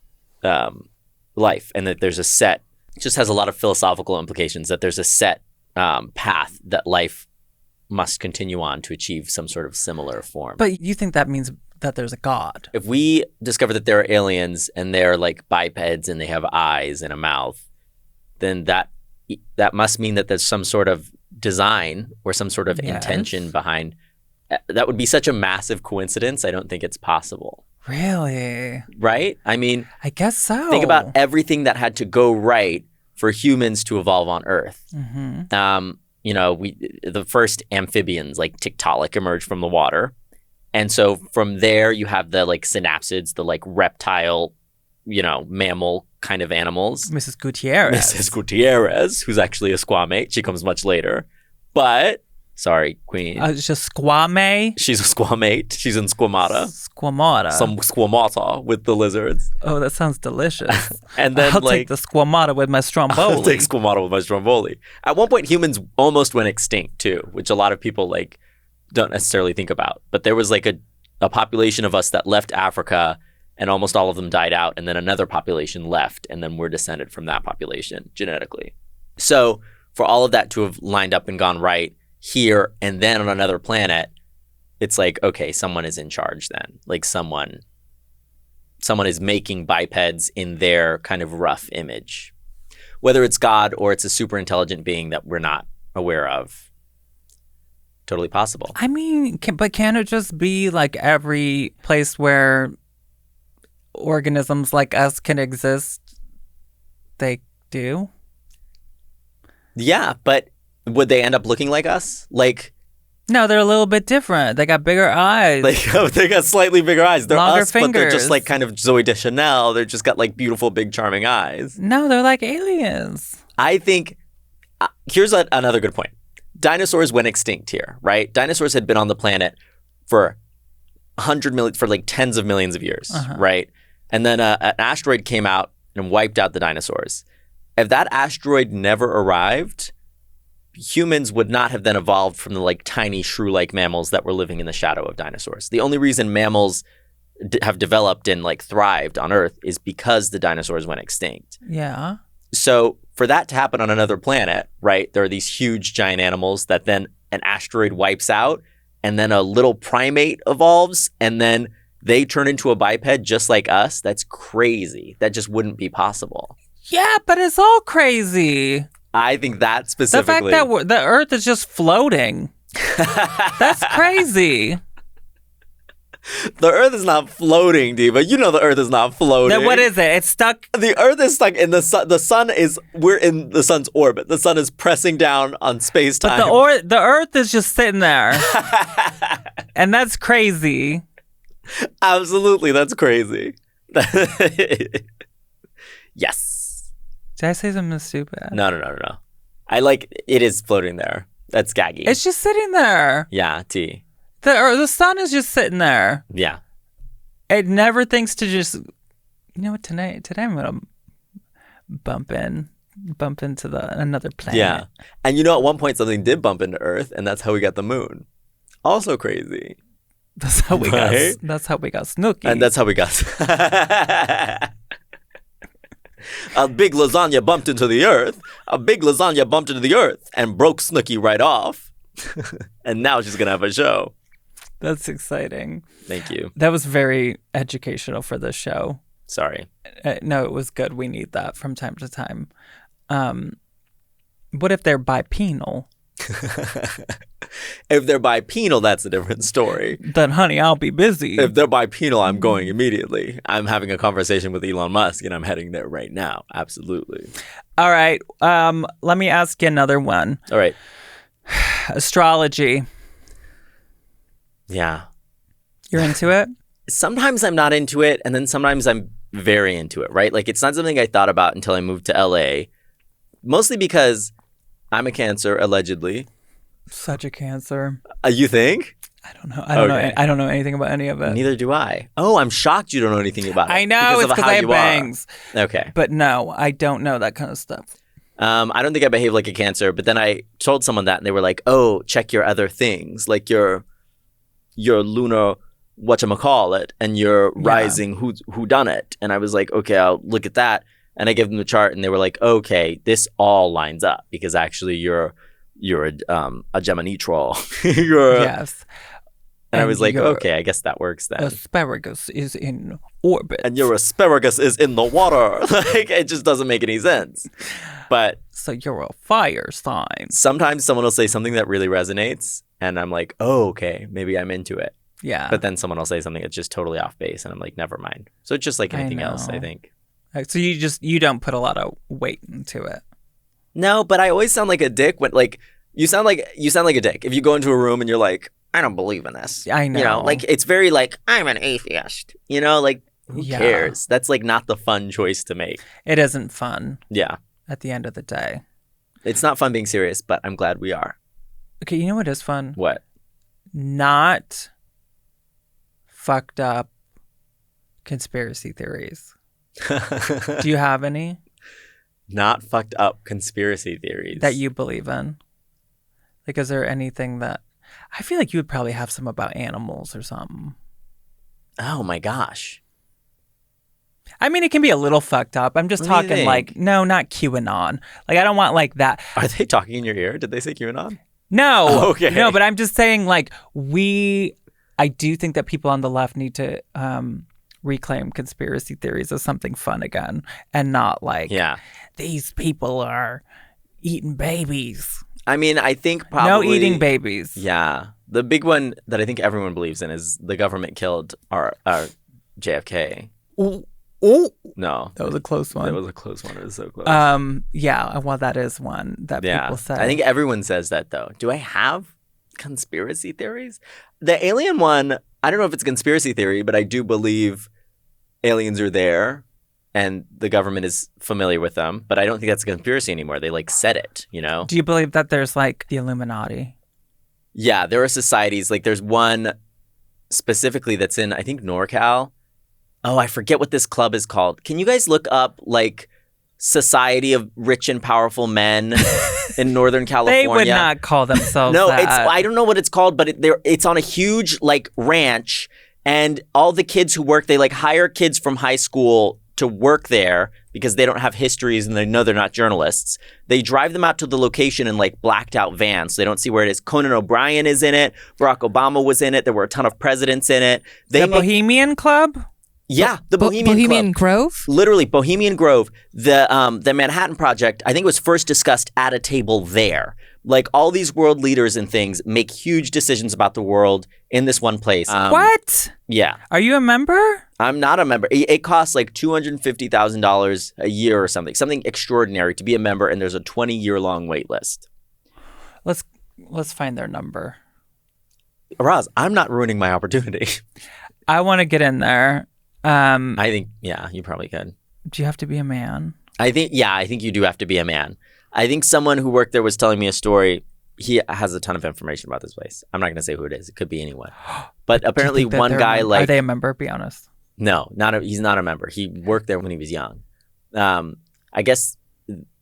life, and that there's a set, it just has a lot of philosophical implications, that there's a set path that life must continue on to achieve some sort of similar form. But you think that means that there's a God? If we discover that there are aliens and they're like bipeds and they have eyes and a mouth, then that must mean that there's some sort of design or some sort of intention behind. That would be such a massive coincidence. I don't think it's possible. Really? Right? I mean, I guess so. think about everything that had to go right for humans to evolve on Earth. The first amphibians like Tiktaalik emerged from the water. And so from there you have the like synapsids, the like reptile, mammal kind of animals. Mrs. Gutierrez. Mrs. Gutierrez, who's actually a squamate. She comes much later. But, sorry, Queen. It's just squame? She's a squamate. She's in Squamata. Squamata. Some Squamata with the lizards. Oh, that sounds delicious. And then I'll take the squamata with my stromboli. I'll take Squamata with my stromboli. At one point, humans almost went extinct too, which a lot of people like don't necessarily think about. But there was like a population of us that left Africa, and almost all of them died out, and then another population left, and then we're descended from that population genetically. So for all of that to have lined up and gone right here and then on another planet, it's like, okay, someone is in charge then. Like someone is making bipeds in their kind of rough image. Whether it's God or it's a super intelligent being that we're not aware of. Totally possible. I mean, but can it just be like every place where organisms like us can exist, they do? Yeah, but would they end up looking like us? Like, No, they're a little bit different. They got bigger eyes. They got slightly bigger eyes. They're Longer us, but they're just fingers. like kind of Zoe Deschanel. They're just got like beautiful, big, charming eyes. No, they're like aliens. I think here's another good point. Dinosaurs went extinct here, right? Dinosaurs had been on the planet for 100 million, for like tens of millions of years, right? And then an asteroid came out and wiped out the dinosaurs. If that asteroid never arrived, humans would not have then evolved from the like tiny shrew-like mammals that were living in the shadow of dinosaurs. The only reason mammals have developed and like thrived on Earth is because the dinosaurs went extinct. Yeah. So for that to happen on another planet, right, there are these huge giant animals that then an asteroid wipes out and then a little primate evolves and then they turn into a biped just like us. That's crazy. That just wouldn't be possible. Yeah, but it's all crazy. I think that The specifically. fact that the Earth is just floating. That's crazy. The Earth is not floating, Diva. You know the Earth is not floating. Then what is it? It's stuck. The Earth is stuck in the sun. We're in the sun's orbit. The sun is pressing down on space-time. But the Earth is just sitting there. And that's crazy. Absolutely, that's crazy. Yes. Did I say something stupid? No. I like it is floating there. That's gaggy. It's just sitting there. Yeah, T. The sun is just sitting there. Yeah. It never thinks to just, you know what, today I'm going to bump into another planet. Yeah. And you know, at one point something did bump into Earth, and that's how we got the moon. Also crazy. That's how we Right? That's how we got Snooki. And that's how we got a big lasagna bumped into the Earth. A big lasagna bumped into the Earth and broke Snooki right off. And now she's going to have a show. That's exciting. Thank you. That was very educational for this show. Sorry. No, it was good. We need that from time to time. What if they're bipenal? If they're bipenal, that's a different story. Then, honey, I'll be busy. If they're bipenal, I'm going immediately. I'm having a conversation with Elon Musk, and I'm heading there right now. Absolutely. All right. Let me ask you another one. All right. Astrology. Yeah. You're into it? Sometimes I'm not into it, and then sometimes I'm very into it, right? Like, it's not something I thought about until I moved to LA, mostly because I'm a Cancer, allegedly. Such a Cancer. You think? I don't know. I don't know anything about any of it. Neither do I. Oh, I'm shocked you don't know anything about it. I know, it's because how I have you are. bangs. Okay. But no, I don't know that kind of stuff. I don't think I behave like a Cancer, but then I told someone that, and they were like, "Oh, check your other things, like your lunar whatchamacallit and your rising who done it." And I was like, "Okay, I'll look at that." And I gave them the chart, and they were like, "Okay, this all lines up because actually you're a Gemini troll." Yes. And I was like, your "Okay, I guess that works then." Asparagus is in orbit. And your asparagus is in the water. Like, it just doesn't make any sense. But So you're a fire sign. sometimes someone will say something that really resonates, and I'm like, "Oh, okay, maybe I'm into it." Yeah. But then someone will say something that's just totally off base, and I'm like, "Never mind." So it's just like I anything else, I know. think. So you don't put a lot of weight into it. No, but I always sound like a dick when, like, you sound like a dick if you go into a room and you're like, "I don't believe in this." I know. You know, like, it's very like, "I'm an atheist." You know, like, who Yeah. cares? That's like not the fun choice to make. It isn't fun Yeah. at the end of the day. It's not fun being serious, but I'm glad we are. Okay, you know what is fun? What? Not fucked up conspiracy theories. Do you have any Not fucked up conspiracy theories. that you believe in? Like, is there anything that I feel like you would probably have some about animals or something? Oh my gosh. I mean, it can be a little fucked up. I'm just What do you talking like, think? no, not QAnon. Like, I don't want like that. Are they talking in your ear? Did they say QAnon? No. Oh, okay. No, but I'm just saying like I do think that people on the left need to reclaim conspiracy theories as something fun again and not like Yeah. these people are eating babies. I mean, I think probably... No eating babies. Yeah. The big one that I think everyone believes in is the government killed our JFK. Ooh, No. that was a close one. That was a close one. It was so close. Yeah, well, that is one that yeah. people say. I think everyone says that, though. Do I have Conspiracy theories? The alien one, I don't know if it's a conspiracy theory, but I do believe aliens are there and the government is familiar with them. But I don't think that's a conspiracy anymore. They like said it, you know? Do you believe that there's like the Illuminati? Yeah, there are societies. Like there's one specifically that's in, I think, NorCal. Oh, I forget what this club is called. Can you guys look up like Society of Rich and Powerful Men in Northern California? They would not call themselves No, that. I don't know what it's called, but it's on a huge like ranch, and all the kids who work, they like hire kids from high school to work there because they don't have histories and they know they're not journalists. They drive them out to the location in like blacked out vans so they don't see where it is. Conan O'Brien is in it. Barack Obama was in it. There were a ton of presidents in it. The Bohemian Club? Yeah, the Bohemian Club. Grove? Literally, Bohemian Grove. The Manhattan Project, I think, was first discussed at a table there. Like, all these world leaders and things make huge decisions about the world in this one place. What? Yeah. Are you a member? I'm not a member. It costs like $250,000 a year or something extraordinary to be a member, and there's a 20-year-long wait list. Let's find their number. Roz, I'm not ruining my opportunity. I want to get in there. I think, yeah, you probably could. Do you have to be a man? I think you do have to be a man. I think someone who worked there was telling me a story. He has a ton of information about this place. I'm not going to say who it is. It could be anyone. But apparently one guy like... Are they a member? Be honest. No, he's not a member. He worked there when he was young. I guess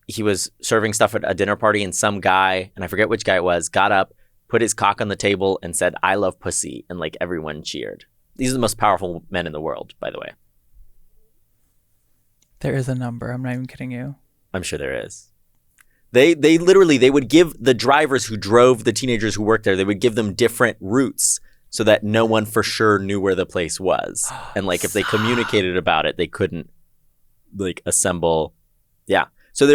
he was serving stuff at a dinner party and some guy, and I forget which guy it was, got up, put his cock on the table and said, "I love pussy," and like everyone cheered. These are the most powerful men in the world, by the way. There is a number. I'm not even kidding you. I'm sure there is. They literally, they would give the drivers who drove the teenagers who worked there, they would give them different routes so that no one for sure knew where the place was. And like if they communicated about it, they couldn't like assemble. Yeah. So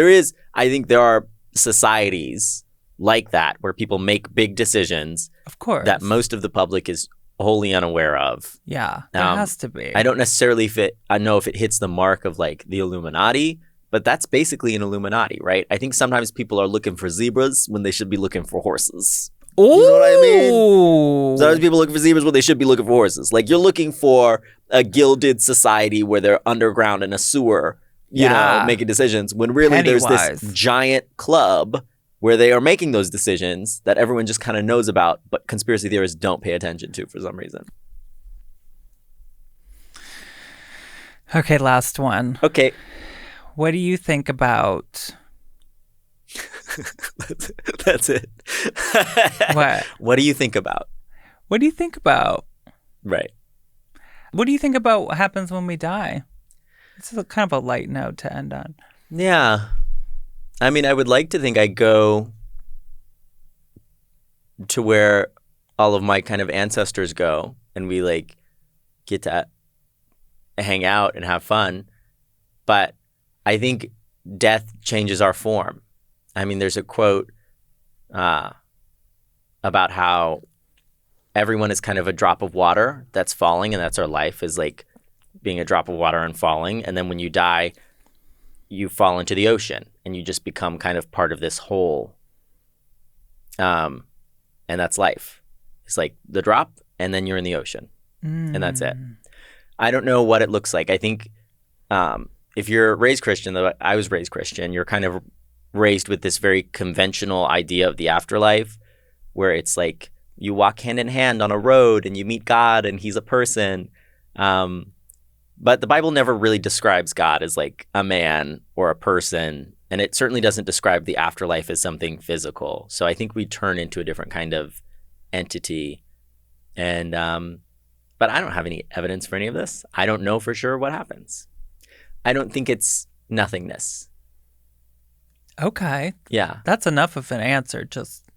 I think there are societies like that where people make big decisions. Of course. That most of the public is wholly unaware of. Yeah, there has to be. I don't necessarily know if it hits the mark of like the Illuminati, but that's basically an Illuminati, right? I think sometimes people are looking for zebras when they should be looking for horses. Ooh. You know what I mean? Sometimes people looking for zebras when they should be looking for horses. Like you're looking for a gilded society where they're underground in a sewer, you know, making decisions, when really there's this giant club where they are making those decisions that everyone just kind of knows about, but conspiracy theorists don't pay attention to for some reason. Okay, last one. Okay. What do you think about... That's it. What? What do you think about? What do you think about? Right. What do you think about what happens when we die? This is kind of a light note to end on. Yeah. I mean, I would like to think I go to where all of my kind of ancestors go and we like get to hang out and have fun. But I think death changes our form. I mean, there's a quote about how everyone is kind of a drop of water that's falling, and that's our life, is like being a drop of water and falling. And then when you die, you fall into the ocean and you just become kind of part of this whole. And that's life. It's like the drop and then you're in the ocean and that's it. I don't know what it looks like. I think if you're raised Christian, though I was raised Christian, you're kind of raised with this very conventional idea of the afterlife where it's like you walk hand in hand on a road and you meet God and he's a person. But the Bible never really describes God as like a man or a person. And it certainly doesn't describe the afterlife as something physical. So I think we turn into a different kind of entity. And, but I don't have any evidence for any of this. I don't know for sure what happens. I don't think it's nothingness. Okay. Yeah. That's enough of an answer. Just,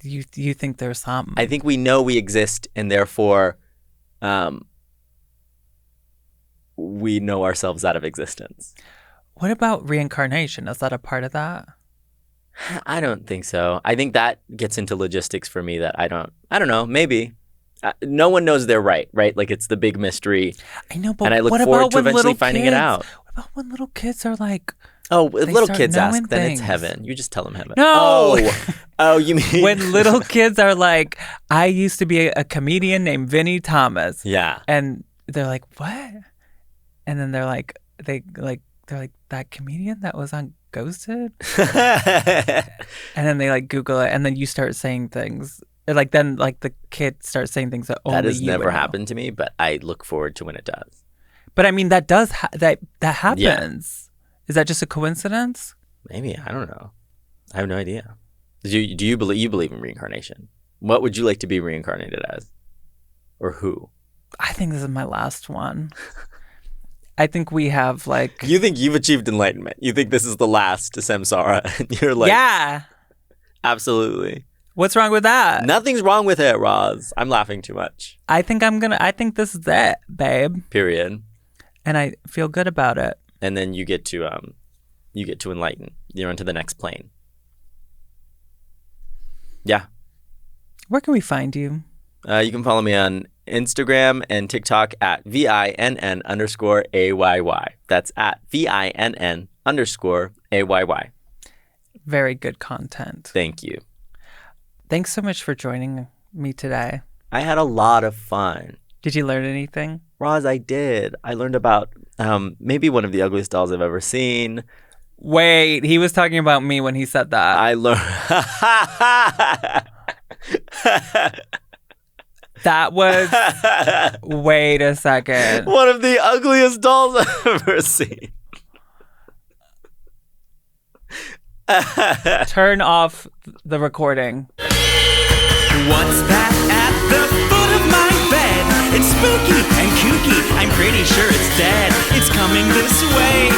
you think there's something. I think we know we exist and therefore, we know ourselves out of existence. What about reincarnation? Is that a part of that? I don't think so. I think that gets into logistics for me that I don't know, maybe. No one knows they're right? Like it's the big mystery. I know, but and I look what forward about to when eventually little finding kids, it out. What about when little kids are like, Oh, if They little start kids ask, knowing then things. it's heaven. You just tell them heaven. No! Oh, you mean When little kids are like, I used to be a comedian named Vinny Thomas. Yeah. And they're like, what? And then they're like, they're like, that comedian that was on Ghosted? And then they like Google it, and then you start saying things. Or, like, then like the kid starts saying things that only That has you never would know. happened to me, but I look forward to when it does. But I mean, that does, that happens. Is that just a coincidence? Maybe. I don't know. I have no idea. Do you believe in reincarnation? What would you like to be reincarnated as? Or who? I think this is my last one. I think we have like... You think you've achieved enlightenment. You think this is the last samsara. And you're like... Yeah. Absolutely. What's wrong with that? Nothing's wrong with it, Roz. I'm laughing too much. I think this is it, babe. Period. And I feel good about it. And then you get to enlighten. You're onto the next plane. Yeah. Where can we find you? You can follow me on Instagram and TikTok at VINN_AYY. That's at VINN_AYY. Very good content. Thank you. Thanks so much for joining me today. I had a lot of fun. Did you learn anything? Roz, I did. I learned about maybe one of the ugliest dolls I've ever seen. Wait, he was talking about me when he said that. I learned... That was... Wait a second. One of the ugliest dolls I've ever seen. Turn off the recording. What's that at the foot of my bed? It's spooky and kooky. I'm pretty sure it's dead. It's coming this way.